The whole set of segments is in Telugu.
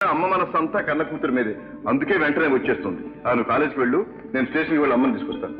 అమ్మ మనస్సంతా కన్న కూతురు మీదే, అందుకే వెంటనే వచ్చేస్తుంది. నువ్వు కాలేజీకి వెళ్ళు, నేను స్టేషన్కి వెళ్ళి అమ్మని తీసుకొస్తాను.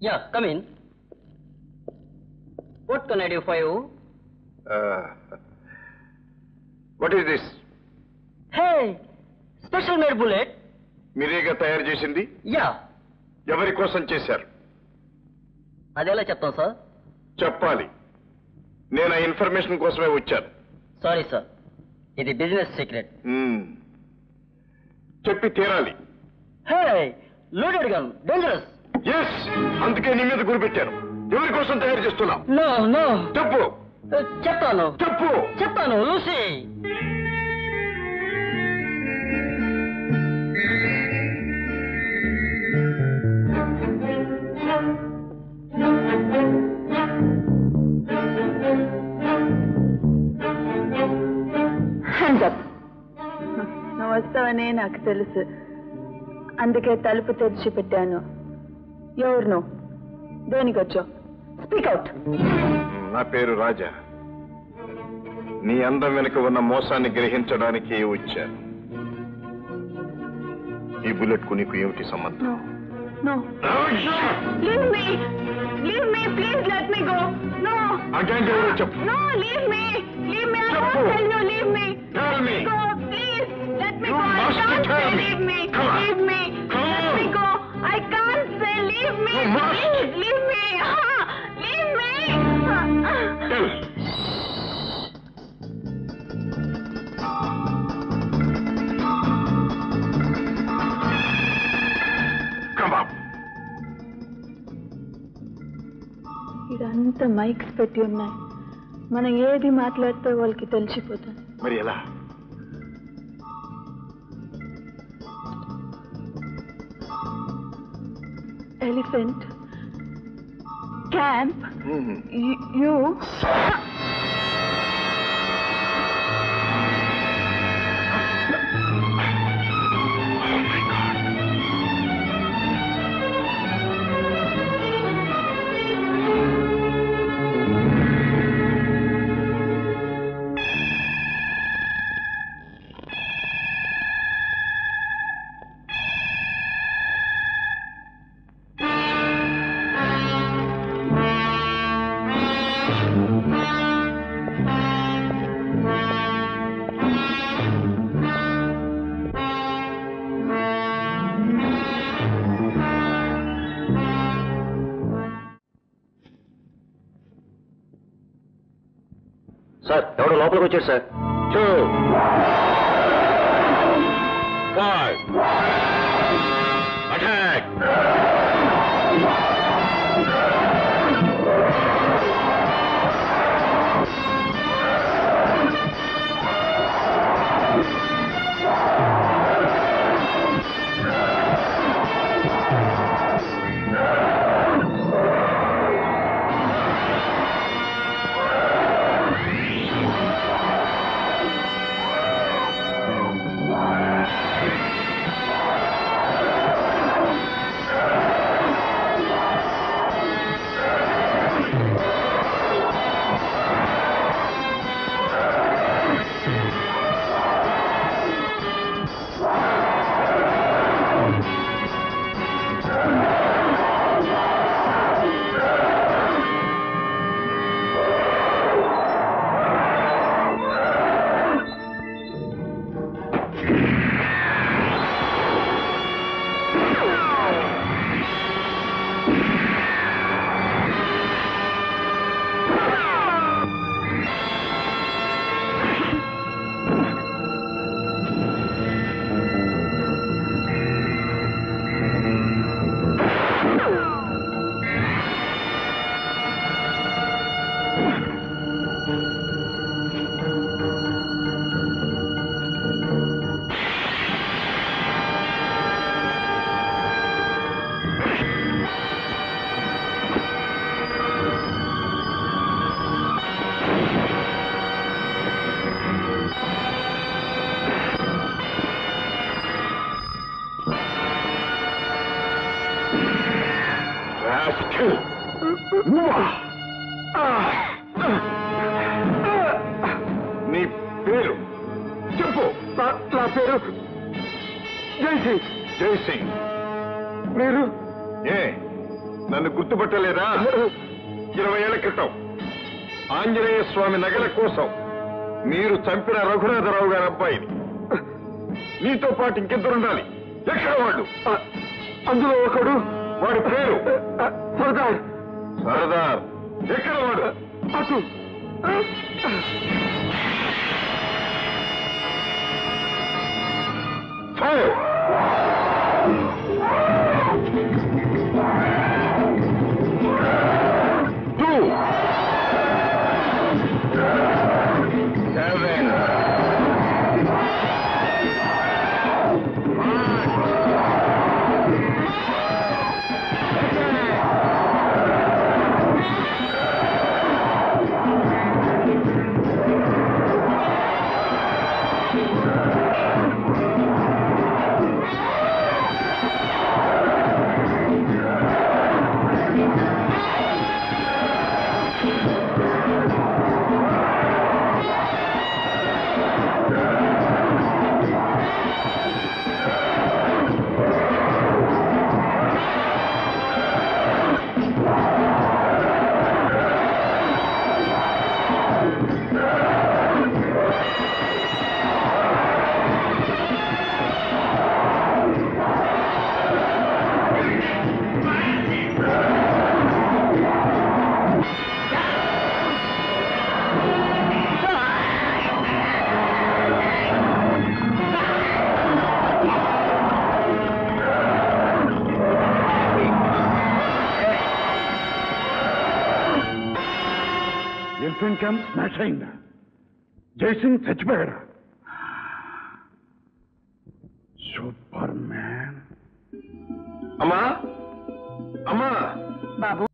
Yeah, come in. What can I do for you? What is this? Hey, special made bullet. మీరేగా తయారు చేసింది? Yeah. ఎవరి కోసం చేశారు? అదేలా చెప్తాం సార్? చెప్పాలి. నేను ఆ ఇన్ఫర్మేషన్ కోసమే వచ్చాను. సారీ సార్, ఇది బిజినెస్ సీక్రెట్. చెప్పి తీరాలి. Hey, loaded gun, dangerous. Yes, అందుకే నీ మీద గురి పెట్టాను. ఎవరి కోసం తయారు చేస్తున్నావు? No, no. చెప్పు. చెప్తాను. చెప్పు. చెప్తాను, లూసీ. నువ్వు వస్తావనే నాకు తెలుసు, అందుకే తలుపు తెరిచి పెట్టాను. ఎవరు నువ్వు? దేనికి వచ్చావు? Speak out. నా పేరు రాజా. నీ అందం వెనుక ఉన్న మోసాన్ని గ్రహించడానికి వచ్చాను. ఈ బుల్లెట్ కు నీకు ఏమిటి సంబంధం? No. Leave me. Leave me. Please let me go. No. Again, చెప్పు. No, leave me. Leave me. I won't tell you. Leave me. Tell me. Go, please. Let me You go. must I can't tell say me. leave me. Come on. Leave me. Come Let on. me go. I can't say leave me. You must. Please, leave me. Leave me. Tell. Come up. ఇదంతా మైక్స్ పెట్టి ఉన్నాయి. మనం ఏది మాట్లాడితే వాళ్ళకి తెలిసిపోతుంది. మరి ఎలా? Elephant camp. యూ సార్, ఎవడో లోపలికి వచ్చాడు సార్. 2 5 అటాక్. Rascal! నీ పేరు చెప్పు. నా పేరు జైసింగ్. జైసింగ్, మీరు నన్ను గుర్తుపట్టలేదా? 20 ఏళ్ల క్రితం ఆంజనేయ స్వామి నగల కోసం మీరు చంపిన రఘునాథరావు గారి అబ్బాయిని. నీతో పాటు ఇంకిద్దరుండాలి. ఎక్కడ వాళ్ళు? అందులో ఒకడు, వాడి పేరు సర్దార్. సర్దార్ ఎక్కడ వాడు? అటు. ఎలిఫెంట్ క్యాంప్ స్మాష్ అయిందా? జైసింగ్ చచ్చిపోయాడా? Superman. అమ్మా, అమ్మా. బాబు,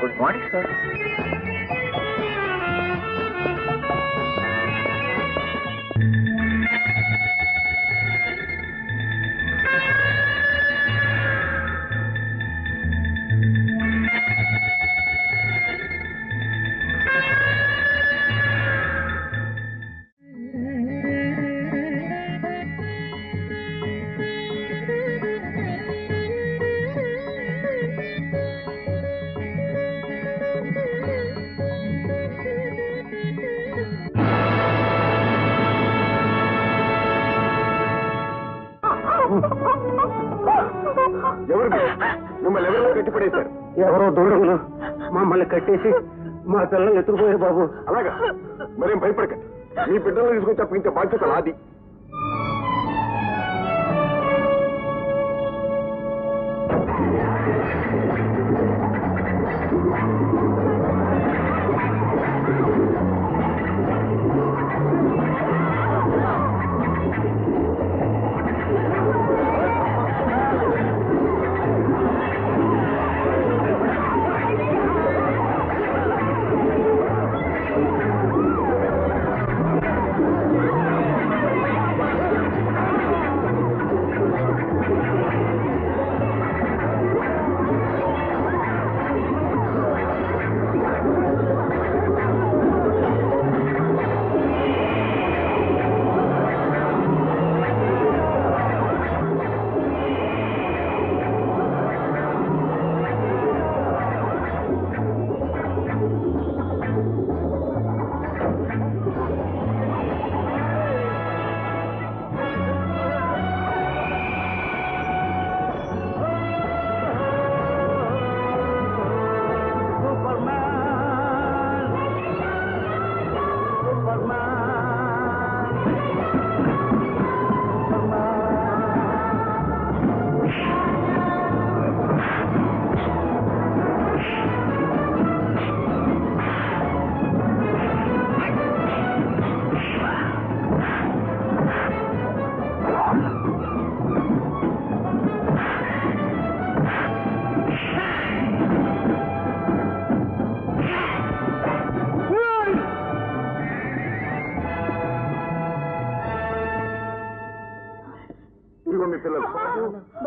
గుడ్ మార్నింగ్ సార్. ఎవరు మిమ్మల్ని ఎవరో కట్టిపడేశారు? ఎవరో దుండగులు మమ్మల్ని కట్టేసి మా పిల్లలు ఎత్తుకుపోయారు బాబు. అలాగా? మరేం భయపడకండి. మీ బిడ్డలను తీసుకొని తప్పించే బాధ్యత నాది.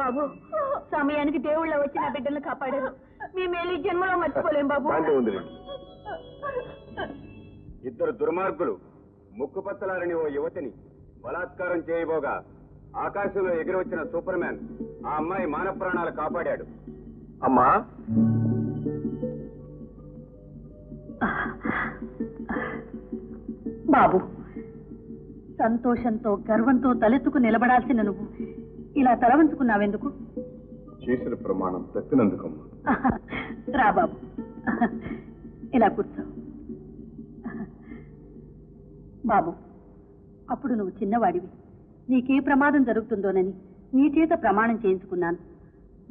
బాబు సమయానికి దేవుళ్ళ వచ్చి నా బిడ్డలను కాపాడారు. మీ మేలు ఈ జన్మలో మర్చిపోలేం బాబు. ఇద్దరు దుర్మార్గులు ముక్కుపచ్చలారని ఓ యువతిని బలాత్కారం చేయబోగా ఆకాశంలో ఎగిరొచ్చిన సూపర్ మ్యాన్ ఆ అమ్మాయి మాన ప్రాణాలు కాపాడాడు. అమ్మా బాబు, సంతోషంతో గర్వంతో తలెత్తుకు నిలబడాల్సిన నువ్వు ఇలా తలవంచుకున్నావెందుకు? చేసిన ప్రమాణం తప్పినందుకమ్మా. రా బాబు, ఇలా కూర్చో. బాబు, అప్పుడు నువ్వు చిన్నవాడివి. నీకే ప్రమాదం జరుగుతుందోనని నీ చేత ప్రమాణం చేయించుకున్నాను.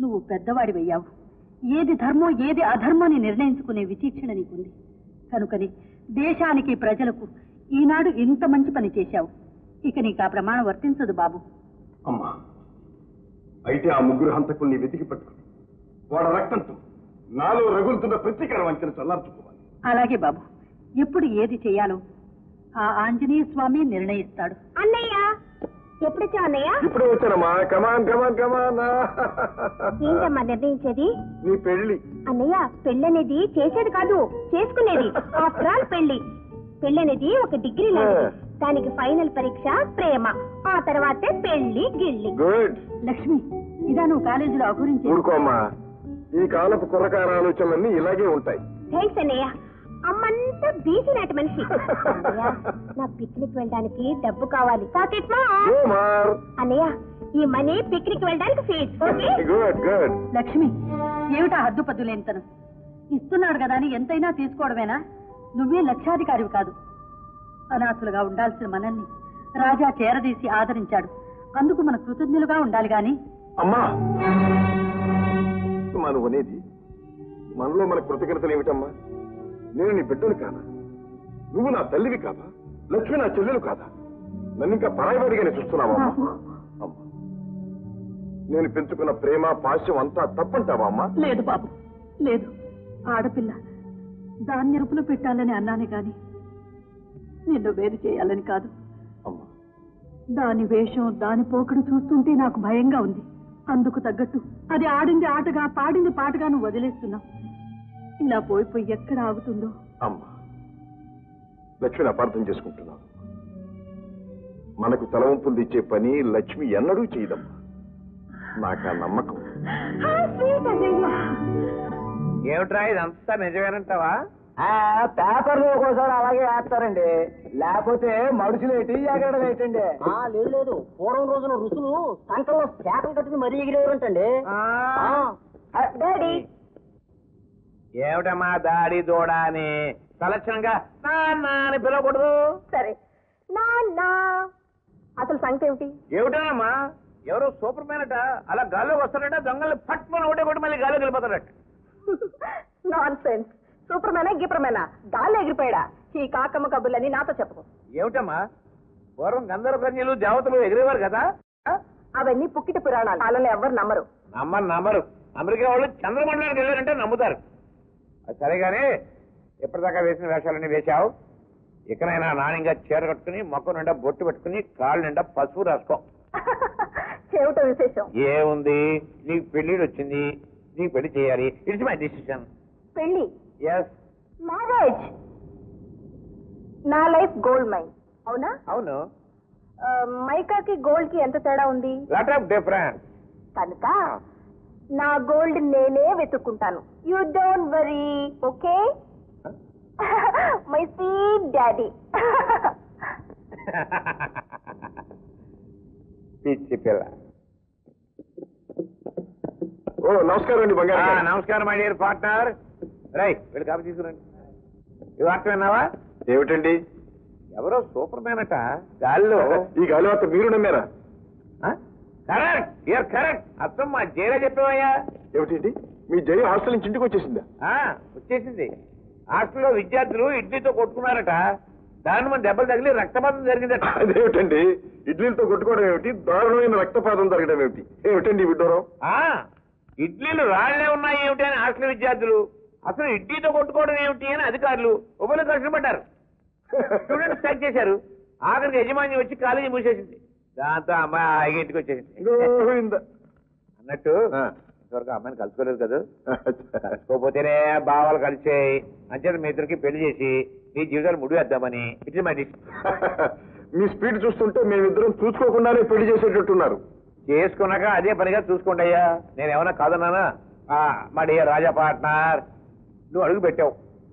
నువ్వు పెద్దవాడివయ్యావు. ఏది ధర్మం ఏది అధర్మం అని నిర్ణయించుకునే విచక్షణ నీకుంది. కనుకని దేశానికి ప్రజలకు ఈనాడు ఇంత మంచి పని చేశావు. ఇక నీకు ఆ ప్రమాణం వర్తించదు బాబు. అమ్మా, అయితే ఆ ముగ్గురు హంతకుల్ని వెతికి పట్టుకుని వాడు రక్తంతో నాలో రగులుతున్న ప్రతీకార వంచన చల్లార్చుకోవాలి. అలాగే బాబు, ఎప్పుడు ఏది చెయ్యాలో ఆ ఆంజనేయ స్వామి నిర్ణయిస్తాడు. అన్నయ్య ఎప్పుడొచ్చా అన్నయ్య? ఇప్పుడు వచ్చానమ్మా. కమాన్ కమాన్ కమాన్. ఏంటమ్మా నిర్ణయించేది? నీ పెళ్లి. అన్నయ్య, పెళ్ళనేది చేసేది కాదు, చేసుకునేది. ఆఫ్టర్ ఆల్ పెళ్లి. పెళ్ళనేది ఒక డిగ్రీ లాంటిది. దానికి ఫైనల్ పరీక్ష ప్రేమ, ఆ తర్వాతే పెళ్లి గిల్లి. గుడ్. లక్ష్మి, ఇదా నువ్వు కాలేజీలో అగురించి? ఊరుకోమ్మా, ఈ కాలపు కుర్రకార ఆలోచనలన్నీ ఇలాగే ఉంటాయి. థ్యాంక్స్ అన్నయ్య. అమ్మంతా బీసీ నాటి మనిషి. నా పిక్నిక్ వెళ్ళడానికి డబ్బు కావాలి. అన్నయ్య, ఈ మనీ పిక్నిక్ వెళ్ళడానికి ఫీజ్. Good good. లక్ష్మి, ఏమిటా హద్దుపద్దులేంతను? ఇస్తున్నాడు కదా అని ఎంతైనా తీసుకోవడమేనా? నువ్వే లక్షాధికారివి కాదు. అనాథులుగా ఉండాల్సిన మనల్ని రాజా చేరదీసి ఆదరించాడు. అందుకు మన కృతజ్ఞులుగా ఉండాలి గాని. అమ్మా, మనం అనేది మనలో మన కృతజ్ఞతలు ఏమిటమ్మా? నేను నీ బిడ్డను కాదా? నువ్వు నా తల్లివి కాదా? లక్ష్మి నా చెల్లెలు కాదా? నన్ను ఇంకా పరాయివాడిగానే చూస్తున్నావా? అమ్మా, నేను పెంచుకున్న ప్రేమ పాశ్యం అంతా తప్పంటావా అమ్మా? లేదు బాబు, లేదు. ఆడపిల్ల దాన్ని ఎరుపులో పెట్టాలని అన్నానే గాని నిన్ను వేరు చేయాలని కాదు. అమ్మా, దాని వేషం దాని పోకడు చూస్తుంటే నాకు భయంగా ఉంది. అందుకు తగ్గట్టు అది ఆడింది ఆటగా పాడింది పాటగా నువ్వు వదిలేస్తున్నావు. ఇలా పోయిపోయి ఎక్కడ ఆగుతుందో. అమ్మా, లక్ష్మిని అపార్థం చేసుకుంటున్నావు. మనకు తలవంపులు ఇచ్చే పని లక్ష్మి ఎన్నడూ చేయదమ్మా. నాకు ఆ నమ్మకం. ఏమిట్రా ఇదంతా నిజమేనంటావా? పేపర్లు ఒక్కోసారి అలాగే వేస్తారండి, లేకపోతే మనుషులు ఏంటి ఎగరడం ఏంటండి? లేదు లేదు, పూర్వం రోజున ఋషులు సంకల్లో శాతం కట్టుకుని మరీ ఎగిరేవారంటండి. డాడీ, ఏమిటమ్మా దాడి దూడ అని సలక్షణంగా నాన్న అని పిలవకూడదు. సరే నాన్నా. అసలు సంగతి ఏమిటి? ఏమిటమ్మా, ఎవరో సూపర్ మ్యాన్ అట అలా గాల్లోకి వస్తాడట, దొంగల్ని పట్టుకొని ఒకటే కొట్టి మళ్ళీ గాల్లోకి వెళ్ళిపోతాడట. Non sense. సూపర్ మేనా గిపర్ మేనా గాల్లో ఎగిరిపోయాడా? ఈ కాకమ్మ కబుర్లని నాతో చెప్పు. ఏమిటమ్మా, పూర్వం గంధర్వ కన్యలు దేవతలు ఎగిరేవారు కదా? అవన్నీ పుక్కిట పురాణాలు. వాళ్ళని ఎవ్వరు నమ్మరు. నమ్మరు. అమెరికా వాళ్ళు చంద్రమండలానికి వెళ్ళారంటే నమ్ముతారు. సరేగానే ఎప్పటిదాకా వేసిన వేషాలన్నీ వేశావు. ఇకనైనా నాణ్యంగా చీర కట్టుకుని మొక్క నిండా బొట్టు పెట్టుకుని కాళ్ళు నిండా పసుపు రాసుకో. చెవిట విశేషం ఏముంది, నీకు పెళ్లిడు వచ్చింది, నీకు పెళ్లి చేయాలి. It's my decision. పెళ్లి? Yes, marriage. నా లైఫ్ గోల్డ్ మైన్. అవునా? అవును. మైకాకి గోల్డ్ కి ఎంత తేడా ఉంది? Lot of difference. కనుక నా గోల్డ్ నేనే వెతుక్కుంటాను. You don't worry, okay? My sweet daddy. పిచ్చి పిల్ల. ఓ నమస్కారం అండి బంగారు. నమస్కారం మై డియర్ పార్ట్నర్. రై వీళ్ళు కాపీ తీసుకురండి. ఈ వార్త విన్నావా? ఏమిటండి? ఎవరో సూపర్ మ్యాన్ అట గాల్లో. ఈ గాలి వార్త మీరు నమ్మారా? Correct, you're correct. అర్థం మా జైలా చెప్పావయ్యా. ఏమిటండి, మీ జయ హాస్టల్ నుంచి ఇంటికి వచ్చేసిందా? వచ్చేసింది. హాస్టల్లో విద్యార్థులు ఇడ్లీతో కొట్టుకున్నారట. దాని మన దెబ్బలు తగిలి రక్తపాతం జరిగిందట. అదేమిటండి, ఇడ్లీలతో కొట్టుకోవడం ఏమిటి, దారుణమైన రక్తపాతం జరగడం ఏమిటి? ఏమిటండి విడ్డూరం? ఇడ్లీలు రాళ్లే ఉన్నాయి ఏమిటి అని హాస్టల్ విద్యార్థులు, అసలు ఇడ్లీతో కొట్టుకోవడం ఏమిటి అని అధికారులు ఉభయలు కష్టపడ్డారు. స్టూడెంట్స్ స్ట్రైక్ చేశారు. ఆఖరికి యజమాని వచ్చి కాలేజీ మూసేసింది. దాంతో అమ్మాయి ఇంటికి వచ్చేసింది. అన్నట్టు ఇంతవరకు అమ్మాయిని కలుసుకోలేదు కదా, కలుసుకోపోతేనే భావాలు కలిసాయి. అంచేత మీ ఇద్దరికి పెళ్లి చేసి మీ జీవితాలు ముడివేద్దామని. ఇట్ మై మీ స్పీడ్ చూస్తుంటే మేమిద్దరం చూసుకోకుండానే పెళ్లి చేసేటట్టున్నారు. చేసుకున్నాక అదే పనిగా చూసుకోండి అయ్యా. నేను ఏమన్నా కాదన్నానా? మా డియర్ రాజా పార్ట్నర్, నువ్వు అడుగు పెట్టావు,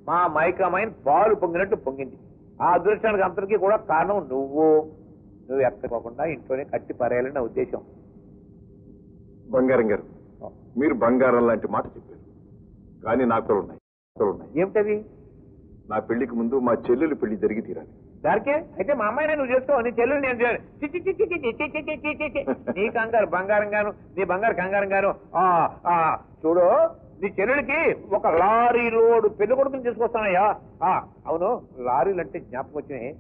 మా మైకమైన్ పాలు పొంగినట్టు పొంగింది. ఆ అదృష్టానికి అంతటికీ కూడా కారణం నువ్వు ఎక్కకోకుండా ఇంట్లోనే కట్టి పారేయాలని నా ఉద్దేశం. బంగారం గారు, మీరు బంగారం లాంటి మాట చెప్పారు, కానీ నాకు ఉన్నాయి. ఏమిటది? నా పెళ్లికి ముందు మా చెల్లెలు పెళ్లి జరిగి తీరాలి. దానికే అయితే మా అమ్మాయినే నువ్వు చేసుకో, నీ చెల్లెలు నేను నీ కంగారు బంగారం గాను, నీ బంగారు కంగారం గాను. చూడు, నీ చెల్లెలకి ఒక లారీ లోడు పెళ్లి కొడుకుని తీసుకొస్తానయ్యా. అవును, లారీలు అంటే జ్ఞాపకం వచ్చినాయి.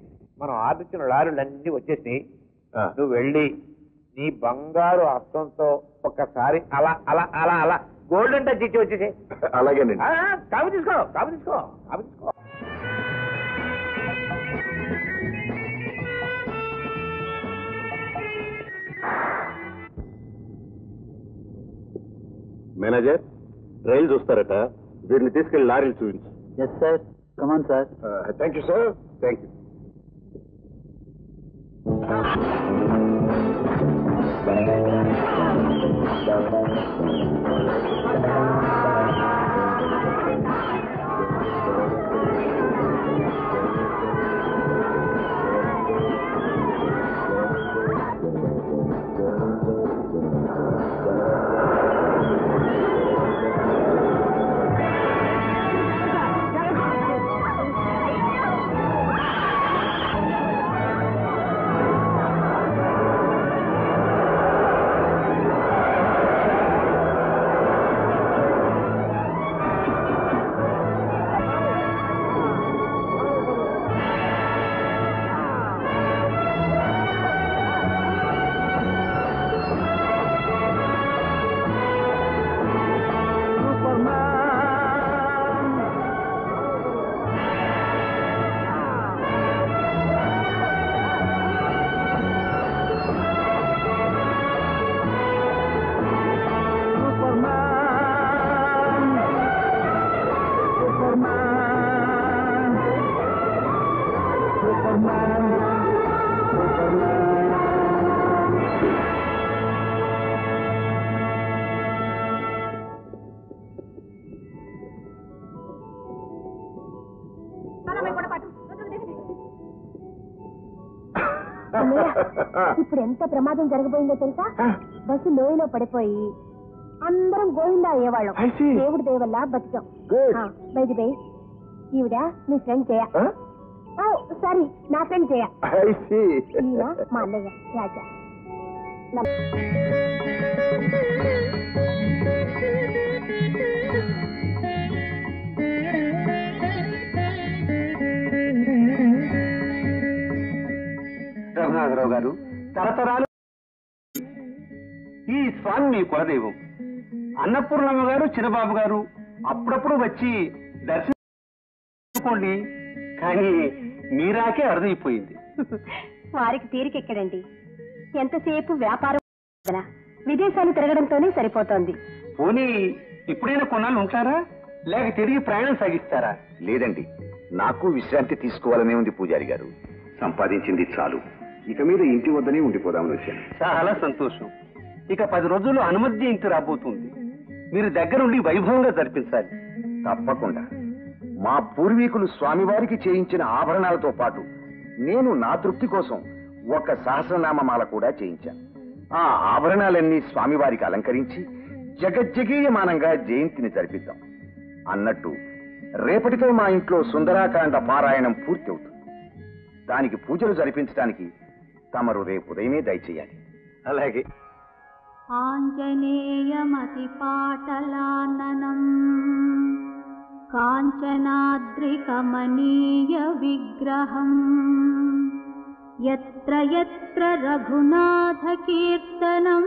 మనం ఆర్డర్ ఇచ్చిన లారీలు అన్ని వచ్చేసినాయి. నువ్వు వెళ్ళి నీ బంగారు హస్తంతో ఒక్కసారి అలా అలా అలా అలా గోల్డెన్ టచ్ ఇచ్చి వచ్చేసి. అలాగేనండి. కాపు తీసుకో, కాపు తీసుకో, కాపు తీసుకో. మేనేజర్, రైలు చూస్తారట, వీరిని తీసుకెళ్లి లారీలు చూపించు. Yes sir, come on sir. Thank you sir, thank you. ఇప్పుడు ఎంత ప్రమాదం జరగబోయిందో తెలుసా? బస్సు లోయలో పడిపోయి అందరం గోవిందా అయ్యేవాళ్ళం. దేవుడి దేవల్లా బతికాం. బయటి బై, ఈవిడ నీ ఫ్రెండ్ జయ. సారీ, నా ఫ్రెండ్ జయ. ఈయన మా అన్నయ్య రాజా. రఘునాథరావు గారు, తరతరాలు ఈ స్వామి మీ కులదైవం. అన్నపూర్ణమ్మ గారు, చిన్నబాబు గారు అప్పుడప్పుడు వచ్చి దర్శించుకోండి, కానీ మీరాకే అరుదైపోయింది. వారికి తీరికెక్కడండి, ఎంతసేపు వ్యాపారం, విదేశాలు తిరగడంతోనే సరిపోతోంది. పోనీ ఇప్పుడైనా కొన్నాళ్ళు ఉంటారా, లేక తిరిగి ప్రయాణం సాగిస్తారా? లేదండి, నాకు విశ్రాంతి తీసుకోవాలనే ఉంది పూజారి గారు. సంపాదించింది చాలు, ఇక మీద ఇంటి వద్దనే ఉండిపోదామని వచ్చాను. చాలా సంతోషం. ఇక 10 రోజులు హనుమత్ జయంతి రాబోతుంది. మీరు దగ్గరుండి వైభవంగా జరిపించాలి. తప్పకుండా. మా పూర్వీకులు స్వామివారికి చేయించిన ఆభరణాలతో పాటు నేను నా తృప్తి కోసం ఒక సహస్రనామమాల కూడా చేయించాను. ఆ ఆభరణాలన్నీ స్వామివారికి అలంకరించి జగజ్జగీయమానంగా జయంతిని జరిపిద్దాం. అన్నట్టు రేపటితో మా ఇంట్లో సుందరాకాండ పారాయణం పూర్తి అవుతుంది. దానికి పూజలు జరిపించడానికి తమరు రేపు ఉదయమే దయచేయాలి. అలాగే. ఆంజనేయమతి పాటలాననం కాంచనాద్రికమనీయ విగ్రహం యత్ర యత్ర రఘునాథ కీర్తనం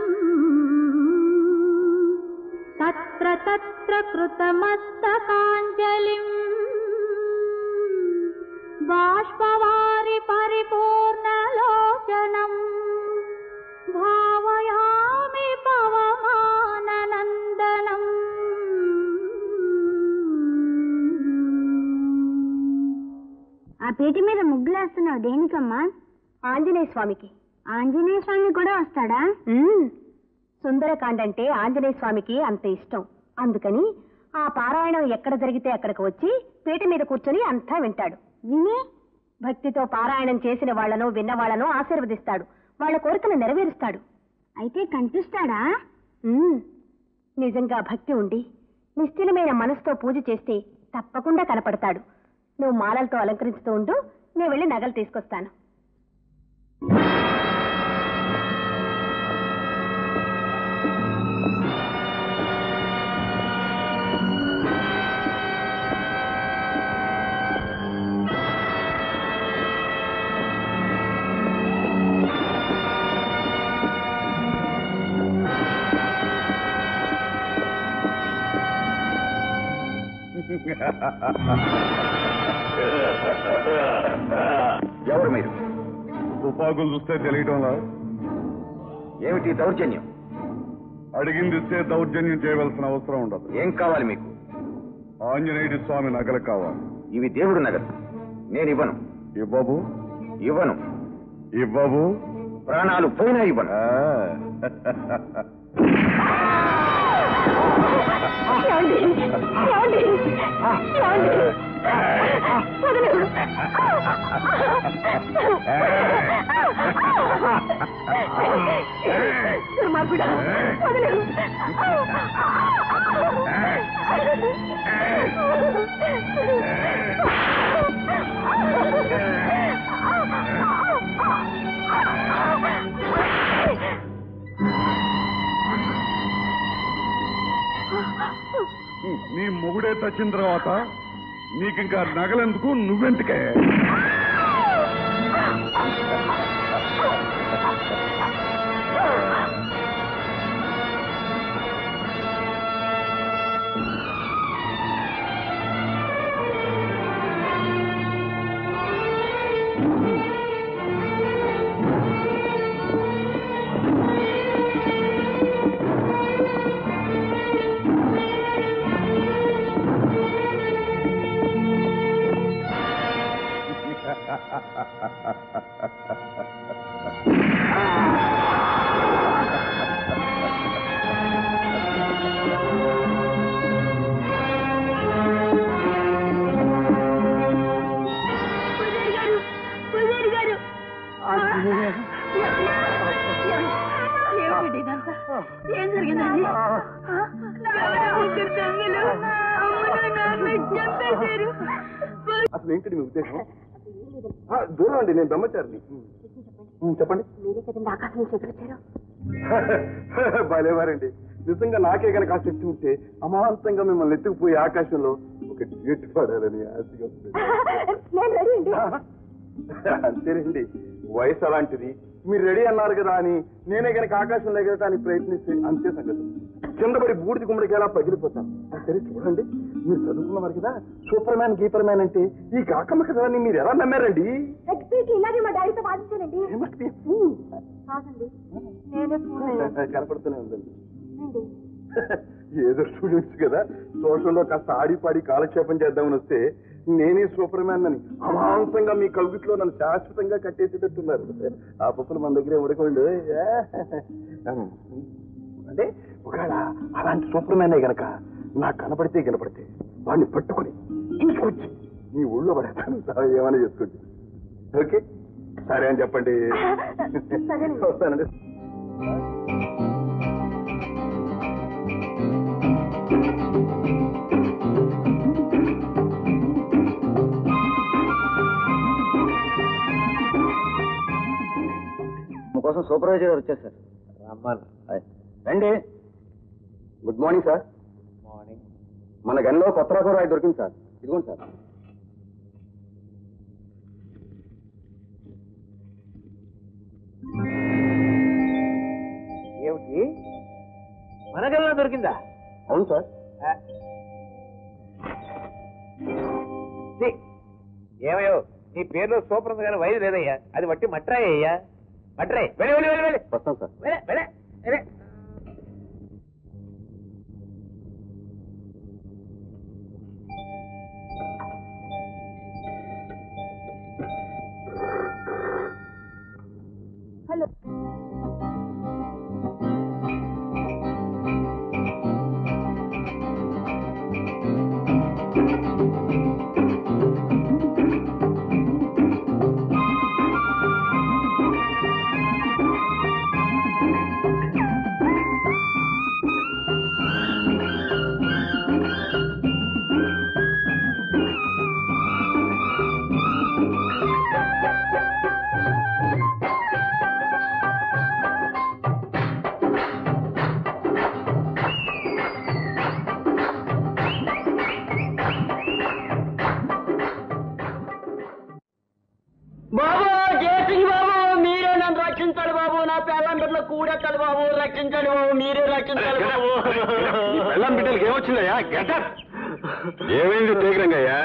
తత్ర తత్ర కృతమస్తకాంజలిం బాష్పవారి పరిపూర్ణలోచనం భావయామి పవమాన ఆ పీట మీద ముగ్గులేస్తున్నావు దేనికమ్మా? ఆంజనేయ స్వామికి. ఆంజనేయ స్వామి కూడా వస్తాడా? సుందరకాండ అంటే ఆంజనేయ స్వామికి అంత ఇష్టం. అందుకని ఆ పారాయణం ఎక్కడ జరిగితే అక్కడికి వచ్చి పీట మీద కూర్చొని అంతా వింటాడు. విని భక్తితో పారాయణం చేసిన వాళ్లను విన్న వాళ్లను ఆశీర్వదిస్తాడు. వాళ్ళ కోరికను నెరవేరుస్తాడు. అయితే కనిపిస్తాడా? నిజంగా భక్తి ఉండి నిశ్చలమైన మనసుతో పూజ చేస్తే తప్పకుండా కనపడతాడు. నువ్వు మాలలతో అలంకరించుతూ ఉండు, నేను వెళ్ళి నగలు తీసుకొస్తాను. ఎవరు మీరు? తుపాకులు చూస్తే తెలియటంలా? ఏమిటి దౌర్జన్యం? అడిగింది ఇస్తే దౌర్జన్యం చేయవలసిన అవసరం ఉండదు. ఏం కావాలి మీకు? ఆంజనేయుడి స్వామి నగలు కావాలి. ఇవి దేవుడు నగలు, నేను ఇవ్వను. ఇవ్వబు? ఇవ్వను. ఇవ్వబు? ప్రాణాలు పోయినా ఇవ్వను. నీ మొగుడే చచ్చిన తర్వాత నీకింకా నగలెందుకు, నువ్వెందుకే? ఏం జరిగిందండి? అసలు ఏంటి మీ ఉద్దేశం? దూరం అండి, నేను బ్రహ్మచారిని. చెప్పండి. మీరే కదండి ఆకాశం నుంచి ఎదురొచ్చారు. భలేవారండి. నిజంగా నాకే కనుక ఆ శక్తి ఉంటే అమాంతంగా మిమ్మల్ని ఎత్తుకుపోయి ఆకాశంలో ఒక డ్యూట్ పడాలని ఆశగా ఉంటుంది. అంతేనండి, వయసు అలాంటిది. మీరు రెడీ అన్నారు కదా అని నేనే కనుక ఆకాశంలో ఎగరటానికి ప్రయత్నిస్తే అంతే సంగతి. కిందపడి బూడిది గుమ్మడికి ఎలా పగిలిపోతాను. సరే చూడండి, మీరు చదువుకున్నవారు కదా, సూపర్ మ్యాన్ గీపర్ మ్యాన్ అంటే ఈ కాకమ్మ కథని మీరు ఎలా నమ్మారండి? ఇలాగే మా డాడీతో వాదించానండి. కనపడుతూనే ఉందండి. ఏదో స్టూడెంట్స్ కదా, సోషల్లో కాస్త ఆడిపాడి కాలక్షేపం చేద్దామని వస్తే నేనే సూపర్ మ్యాన్ అని అమాంతంగా మీ కవిట్లో నన్ను శాశ్వతంగా కట్టేసేటట్టున్నారు. ఆ పప్పులు మన దగ్గరే ఉడకండి. అంటే ఒకవేళ అలాంటి సూపర్ మ్యానే గనక నాకు కనపడితే వాడిని పట్టుకుని తీసుకొచ్చి మీ ఊళ్ళో పడేస్తాను. ఏమైనా చేసుకోండి. ఓకే, సరే అని చెప్పండి. వస్తానండి. కోసం సూపర్వైజర్ గారు వచ్చారు సార్. రమ్మను. రండి. Good morning sir. మార్నింగ్. మన గనిలో కొత్త రకం రాయి దొరికింది సార్. ఇదిగోండి సార్. ఏమిటి, మన గల్లా దొరికిందా? అవును సార్. ఏమయ్యో, నీ పేరులో సూపర్ ఉంది కానీ వైద్య లేదయ్యా. అది వట్టి మట్రాయ్ అయ్యా, మట్రాయ్. వెళ్ళి వెళ్ళి వెళ్ళి వెళ్ళి వస్తాం సార్. వెళ్ళే వెళ్ళే వెళ్ళే. కూడెత్తాలి బాబు, రక్షించండి బాబు, మీరే రక్షించాలి బాబు. వెళ్ళం బిడ్డలకి ఏమొచ్చిందయ్యా? గెటప్ ఏమైంది టేకరంగయ్యా?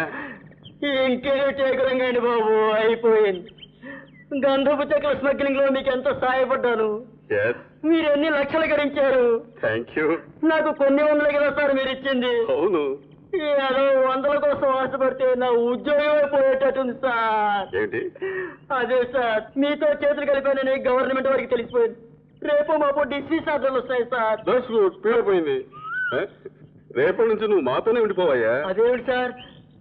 ఇంకేదో టేకరంగా అండి బాబు, అయిపోయింది. గంధపు చెక్కల స్మగ్లింగ్ లో మీకు ఎంత సహాయపడ్డాను. మీరు ఎన్ని లక్షలు గడించారు. Thank you. నాకు కొన్ని వందలు కదా సార్ మీరు ఇచ్చింది. అవును. ఏదో వందల కోసం ఆశపడితే నా ఉద్యోగమే పోయేటట్టుంది సార్. ఏంటి? అదే సార్, మీతో చేతులు కలిపానని గవర్నమెంట్ వారికి తెలిసిపోయింది. రేపు మాపు డిస్మిస్ ఆర్డర్లు వస్తాయి సార్. That's good. పీడిపోయింది. రేపటి నుంచి నువ్వు మాతోనే ఉండిపోవయ్యా. అదేమిటి సార్,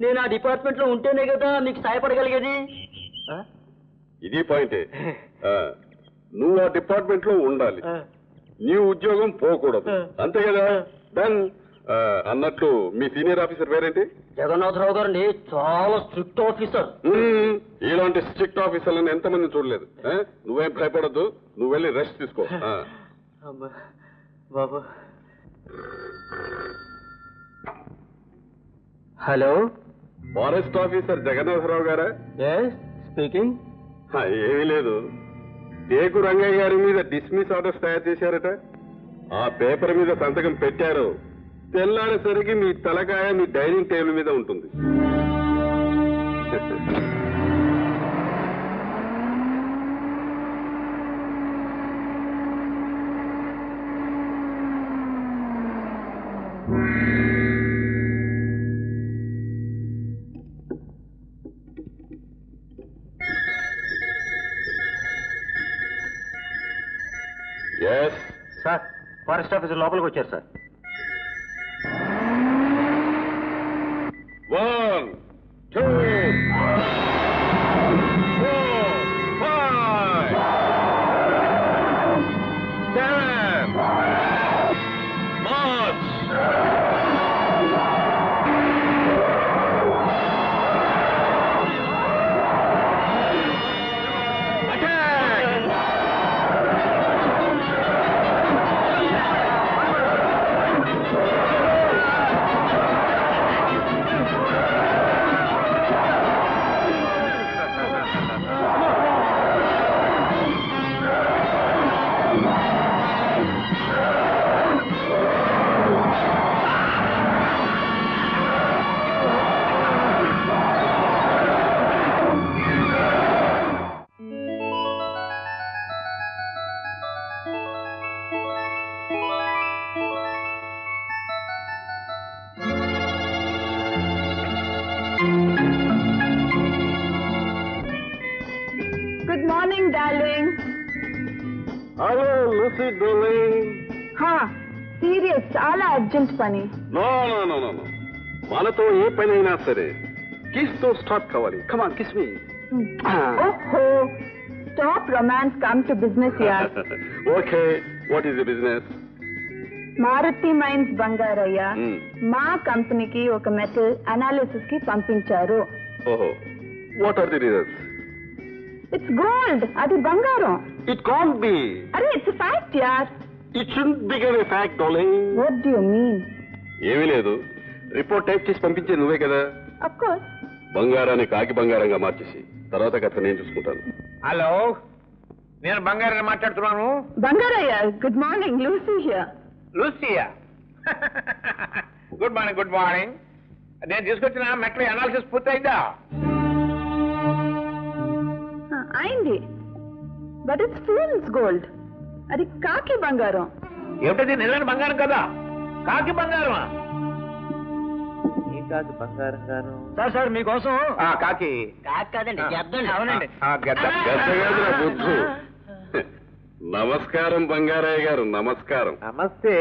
నేను ఆ డిపార్ట్మెంట్ లో ఉంటేనే కదా మీకు సహాయపడగలిగేది. ఇది పాయింటే. నువ్వు ఆ డిపార్ట్మెంట్ లో ఉండాలి, నీ ఉద్యోగం పోకూడదు, అంతే కదా? డన్. అన్నట్లు మీ సీనియర్ ఆఫీసర్ పేరేంటి? జగన్నాథరావు గారండి, చాలా స్ట్రిక్ట్ ఆఫీసర్. ఇలాంటి స్ట్రిక్ట్ ఆఫీసర్లను ఎంతమంది చూడలేదు. నువ్వేం భయపడద్దు, నువ్వు వెళ్ళి రెస్ట్ తీసుకో. బాబు. హలో, ఫారెస్ట్ ఆఫీసర్ జగన్నాథరావు గారా? స్పీకింగ్. ఏమీ లేదు, టేకు రంగయ్య గారి మీద డిస్మిస్ ఆర్డర్స్ తయారు చేశారట. ఆ పేపర్ మీద సంతకం పెట్టారు. తెల్లారేసరికి మీ తలకాయ మీ డైనింగ్ టేబుల్ మీద ఉంటుంది. సార్, ఫారెస్ట్ ఆఫీసర్ లోపలికి వచ్చారు sir. 1, 2, 4, 5, 7, march. Good morning darling. Hello Lucy darling. Serious, చాలా అర్జెంట్ పని. No no no no no, మనతో ఏ పని అయినా సరే కిస్ తో స్టార్ట్ కావాలి. Come on, kiss me. ఓహో, stop romance, come to business యార్. Okay, what is the business? Maruti mines Bangarayya మా కంపెనీకి ఒక మెటల్ అనాలిసిస్ కి పంపించారు. ఓహో, what are the results? It's gold, అది బంగారం. It can't be. అరే, ఇట్స్ ఫ్యాక్ట్ యార్. It shouldn't become a fact darling. What do you mean? ఏమీ లేదు, రిపోర్ట్ టైప్ చేసి పంపించే నువ్వే కదా. Of course. బంగారాన్ని కాకి బంగారంగా మార్చేసి తర్వాత కథ నేను చూసుకుంటాను. హలో, నేను బంగారాన్ని మాట్లాడుతున్నాను. Bangarayya, good morning. Lucy here. Lucia, good morning. Good morning. నేను తీసుకొచ్చిన మెట్ల అనాలిసిస్ పూర్తయిందా? అయింది, బట్ ఇట్స్ ఫూల్స్ గోల్డ్. అది కాకి బంగారం. ఏమిటది? నిజమైన బంగారం కదా? కాకి బంగారమా? కాకి బంగారం గాను. సార్ మీకోసం. కాకి కాదండి, గెద్దండి. అవునండి, బుద్ధు. నమస్కారం బంగారయ్య గారు, నమస్కారం. నమస్తే.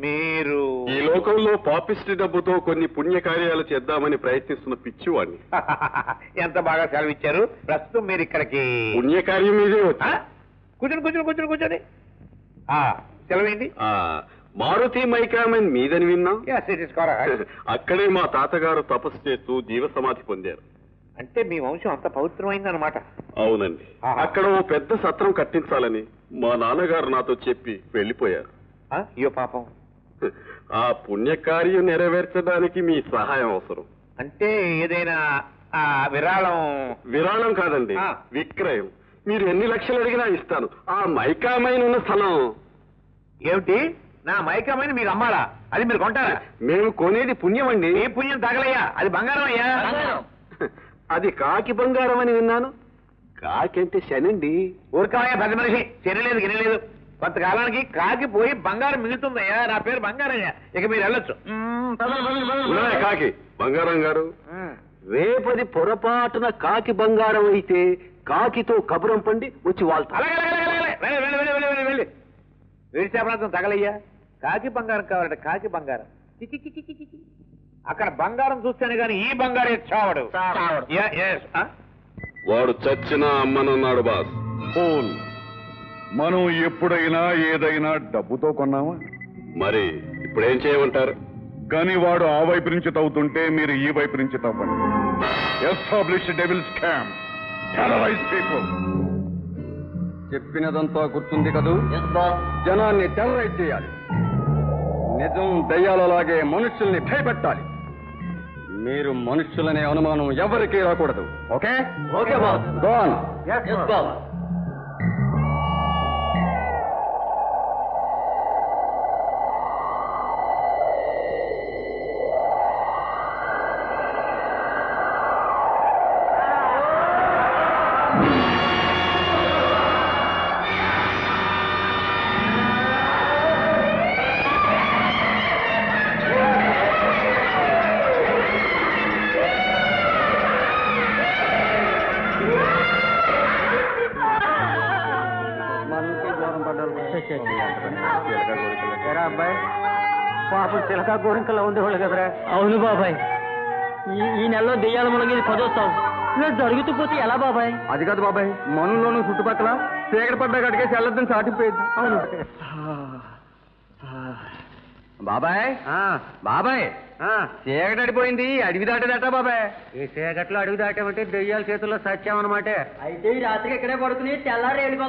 మీరు ఈ లోకంలో పాపిస్టి డబ్బుతో కొన్ని పుణ్యకార్యాలు చేద్దామని ప్రయత్నిస్తున్న పిచ్చివాడిని. ఎంత బాగా సెలవిచ్చారు. ప్రస్తుతం మీరు ఇక్కడికి పుణ్యకార్యం మీదే వచ్చా? కూర్చొని సెలవేంటి? మారుతి మైకామెన్ మీదని విన్నా. అక్కడే మా తాతగారు తపస్సు చేస్తూ జీవ సమాధి పొందారు. అంటే మీ వంశం అంత పవిత్రమైందన్నమాట. అవునండి. అక్కడ ఓ పెద్ద సత్రం కట్టించాలని మా నాన్నగారు నాతో చెప్పి వెళ్ళిపోయారు. అయ్యో పాపం. ఆ పుణ్యకార్యం నెరవేర్చడానికి మీ సహాయం అవసరం. అంటే ఏదైనా విరాళం? విరాళం కాదండి, విక్రయం. మీరు ఎన్ని లక్షలు అడిగినా ఇస్తాను. ఆ మైకామైన ఉన్న స్థలం ఏమిటి? నా మైకమైన మీకు అమ్మాలా? అది మీరు కొంటారా? మేము కొనేది పుణ్యం అండి. ఏ పుణ్యం తగలయ్యా, అది బంగారం అయ్యా. అది కాకి బంగారం అని విన్నాను. కాకి అంటే శనండి. ఊరికమయ్యా పెద్ద మనిషి, చెరలేదు గినలేదు. కొంతకాలానికి కాకి పోయి బంగారం మిగులుతుందయ్యా. నా పేరు బంగారయ్యా. ఇక మీరు వెళ్ళొచ్చు. కాకి బంగారం గారు, రేపది పొరపాటున కాకి బంగారం అయితే కాకితో కబురం పండి వచ్చి వాళ్తా. వెళ్ళి వేడిచేపడంతో తగలయ్యా. కాకి బంగారం కావాలంటే కాకి బంగారం. అక్కడ బంగారం చూస్తేనే గాని ఈ బంగారం చావడు. వాడు చచ్చినా అమ్మనన్నాడు బాస్. మనం ఎప్పుడైనా ఏదైనా డబ్బుతో కొన్నామా? మరి ఇప్పుడేం చేయమంటారు? కానీ వాడు ఆ వైపు నుంచి తవ్వుతుంటే మీరు ఈ వైపు నుంచి తవ్వండి. Establish devil's camp, terrorise people. చెప్పినదంతా గుర్తుంది కదూ? జనాన్ని టెర్రరైజ్ చేయాలి. నిజం దయ్యాలలాగే మనుషుల్ని భయపెట్టాలి. మీరు మనుషులనే అనుమానం ఎవరికీ రాకూడదు. Okay? Okay boss. Go on. అబ్బాయి పాపం చిలకా గోరింకల్లో ఉండేవాళ్ళు కదరా. అవును బాబాయ్, ఈ నెలలో దెయ్యాల మునగేది 10వ సంవత్సరం. ఇలా జరుగుతూ పోతే ఎలా బాబాయ్? అది కాదు బాబాయ్, మనలోనూ చుట్టుపక్కల చీకటి పడ్డ కడిగేసి వెళ్ళొద్దని చాటిపోయింది. అవును బాబాయ్. బాబాయ్ చీకటి అడిపోయింది, అడవి దాటేదట బాబాయ్. ఈ చీకట్లో అడుగు దాటామంటే దెయ్యాల చేతుల్లో సత్యం అనమాట. అయితే ఈ రాత్రికి ఇక్కడే పడుకుని తెల్లారి వెళ్ళిపోదాం.